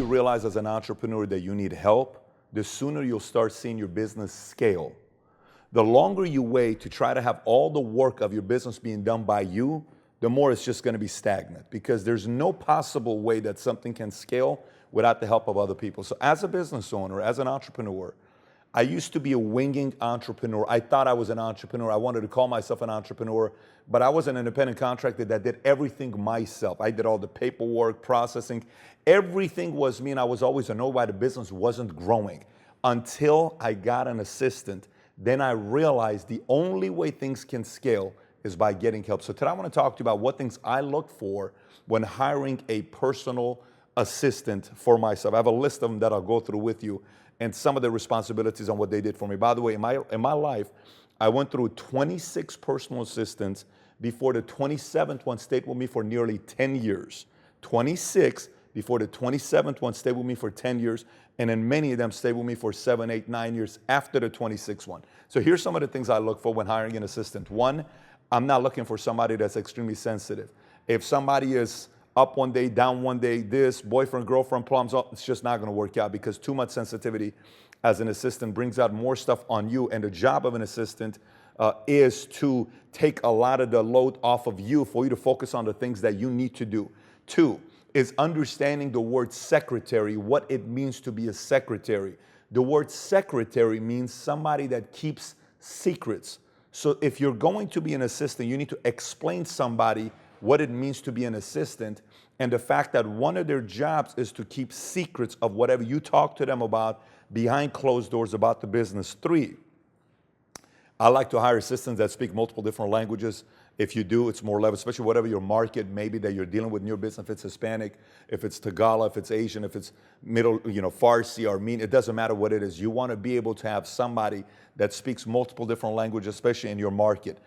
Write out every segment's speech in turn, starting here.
you realize as an entrepreneur that you need help, the sooner you'll start seeing your business scale. The longer you wait to try to have all the work of your business being done by you, the more it's just going to be stagnant, because there's no possible way that something can scale without the help of other people. So as a business owner, as an entrepreneur, I used to be a winging entrepreneur. I thought I was an entrepreneur. I wanted to call myself an entrepreneur, but I was an independent contractor that did everything myself. I did all the paperwork, processing. Everything was me, and I was always annoyed why the business wasn't growing until I got an assistant. Then I realized the only way things can scale is by getting help. So today I want to talk to you about what things I look for when hiring a personal assistant for myself. I have a list of them that I'll go through with you, and some of the responsibilities on what they did for me. By the way, in my life, I went through 26 personal assistants before the 27th one stayed with me for nearly 10 years. 26 before the 27th one stayed with me for 10 years, and then many of them stayed with me for 7, 8, 9 years after the 26th one. So here's some of the things I look for when hiring an assistant. One, I'm not looking for somebody that's extremely sensitive. If somebody is up one day, down one day, this, boyfriend, girlfriend, problems, it's just not going to work out, because too much sensitivity as an assistant brings out more stuff on you. And the job of an assistant is to take a lot of the load off of you for you to focus on the things that you need to do. Two is understanding the word secretary, what it means to be a secretary. The word secretary means somebody that keeps secrets. So if you're going to be an assistant, you need to explain somebody what it means to be an assistant, and the fact that one of their jobs is to keep secrets of whatever you talk to them about behind closed doors about the business. Three, I like to hire assistants that speak multiple different languages. If you do, it's more level, especially whatever your market maybe that you're dealing with in your business. If it's Hispanic, if it's Tagalog, if it's Asian, if it's Middle, Farsi, Armenian, it doesn't matter what it is. You want to be able to have somebody that speaks multiple different languages, especially in your market.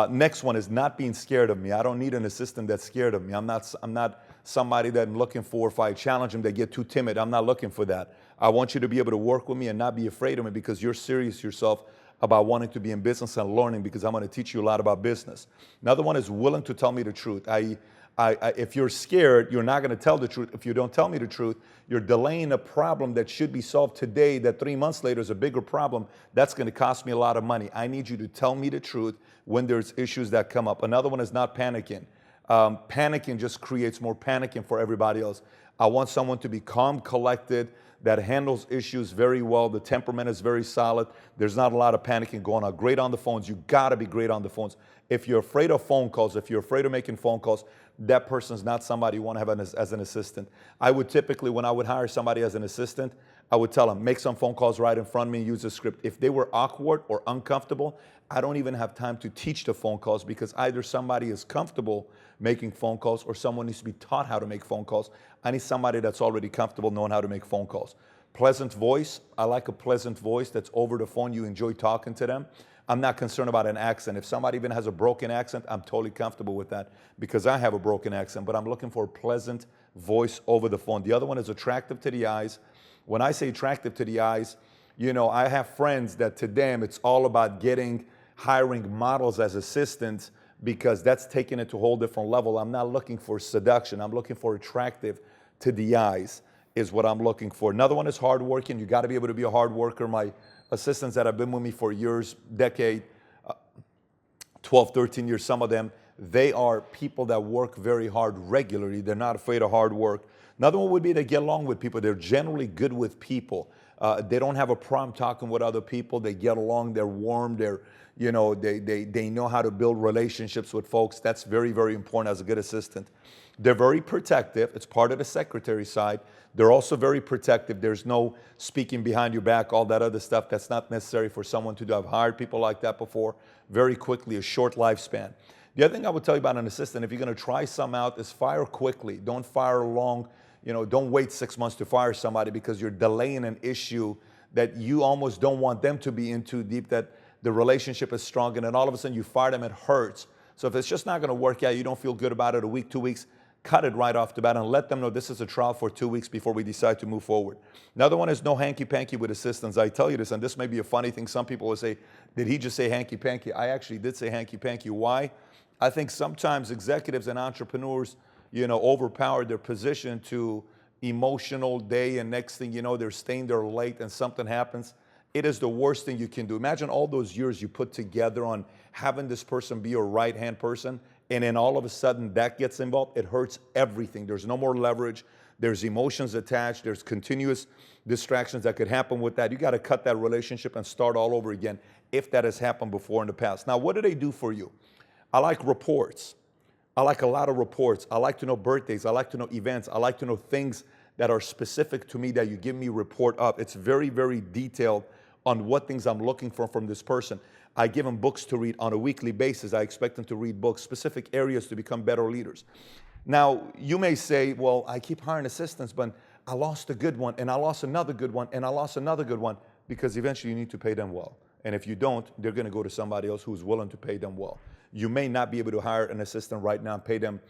Next one is not being scared of me. I don't need an assistant that's scared of me. I'm not somebody that I'm looking for. If I challenge them, they get too timid. I'm not looking for that. I want you to be able to work with me and not be afraid of me, because you're serious yourself about wanting to be in business and learning, because I'm going to teach you a lot about business. Another one is willing to tell me the truth. If you're scared, you're not going to tell the truth. If you don't tell me the truth, you're delaying a problem that should be solved today that 3 months later is a bigger problem. That's going to cost me a lot of money. I need you to tell me the truth when there's issues that come up. Another one is not panicking. Panicking just creates more panicking for everybody else. I want someone to be calm, collected, that handles issues very well. The temperament is very solid. There's not a lot of panicking going on. Great on the phones. You got to be great on the phones. If you're afraid of phone calls, if you're afraid of making phone calls, that person's not somebody you want to have as an assistant. I would typically, when I would hire somebody as an assistant, I would tell them, make some phone calls right in front of me and use a script. If they were awkward or uncomfortable, I don't even have time to teach the phone calls, because either somebody is comfortable making phone calls or someone needs to be taught how to make phone calls. I need somebody that's already comfortable knowing how to make phone calls. Pleasant voice. I like a pleasant voice that's over the phone. You enjoy talking to them. I'm not concerned about an accent. If somebody even has a broken accent, I'm totally comfortable with that, because I have a broken accent, but I'm looking for a pleasant voice over the phone. The other one is attractive to the eyes. When I say attractive to the eyes, I have friends that to them it's all about hiring models as assistants, because that's taking it to a whole different level. I'm not looking for seduction. I'm looking for attractive to the eyes is what I'm looking for. Another one is hardworking. You got to be able to be a hard worker. My assistants that have been with me for years, decade, 12, 13 years, some of them, they are people that work very hard regularly. They're not afraid of hard work. Another one would be they get along with people. They're generally good with people. They don't have a problem talking with other people. They get along. They're warm. They know how to build relationships with folks. That's very, very important as a good assistant. They're very protective. It's part of the secretary side. They're also very protective. There's no speaking behind your back, all that other stuff. That's not necessary for someone to do. I've hired people like that before. Very quickly, a short lifespan. The other thing I would tell you about an assistant, if you're going to try some out, is fire quickly. Don't fire long. Don't wait 6 months to fire somebody, because you're delaying an issue that you almost don't want them to be in too deep, that the relationship is strong, and then all of a sudden you fire them, it hurts. So if it's just not going to work out, you don't feel good about it, a week, 2 weeks, cut it right off the bat and let them know this is a trial for 2 weeks before we decide to move forward. Another one is no hanky-panky with assistants. I tell you this, and this may be a funny thing. Some people will say, did he just say hanky-panky? I actually did say hanky-panky. Why? I think sometimes executives and entrepreneurs, overpower their position to emotional day, and next thing you know, they're staying there late and something happens. It is the worst thing you can do. Imagine all those years you put together on having this person be your right-hand person, and then all of a sudden that gets involved. It hurts everything. There's no more leverage. There's emotions attached. There's continuous distractions that could happen with that. You got to cut that relationship and start all over again if that has happened before in the past. Now, what do they do for you? I like reports. I like a lot of reports. I like to know birthdays. I like to know events. I like to know things that are specific to me that you give me a report of. It's very, very detailed on what things I'm looking for from this person. I give them books to read on a weekly basis. I expect them to read books, specific areas to become better leaders. Now, you may say, well, I keep hiring assistants, but I lost a good one, and I lost another good one, and I lost another good one, because eventually you need to pay them well. And if you don't, they're going to go to somebody else who's willing to pay them well. You may not be able to hire an assistant right now and pay them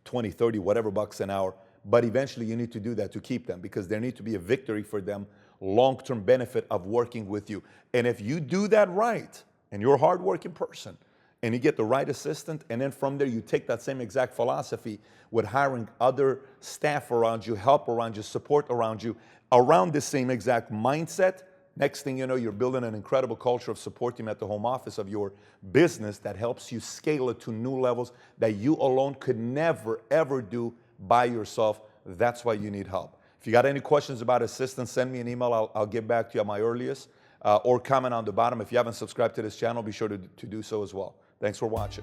20, 30, whatever bucks an hour, but eventually you need to do that to keep them, because there needs to be a victory for them, long-term benefit of working with you. And if you do that right, and you're a hardworking person, and you get the right assistant, and then from there you take that same exact philosophy with hiring other staff around you, help around you, support around you, around the same exact mindset, next thing you know, you're building an incredible culture of support team at the home office of your business that helps you scale it to new levels that you alone could never, ever do by yourself. That's why you need help. If you got any questions about assistance, send me an email. I'll get back to you at my earliest. Or comment on the bottom. If you haven't subscribed to this channel, be sure to do so as well. Thanks for watching.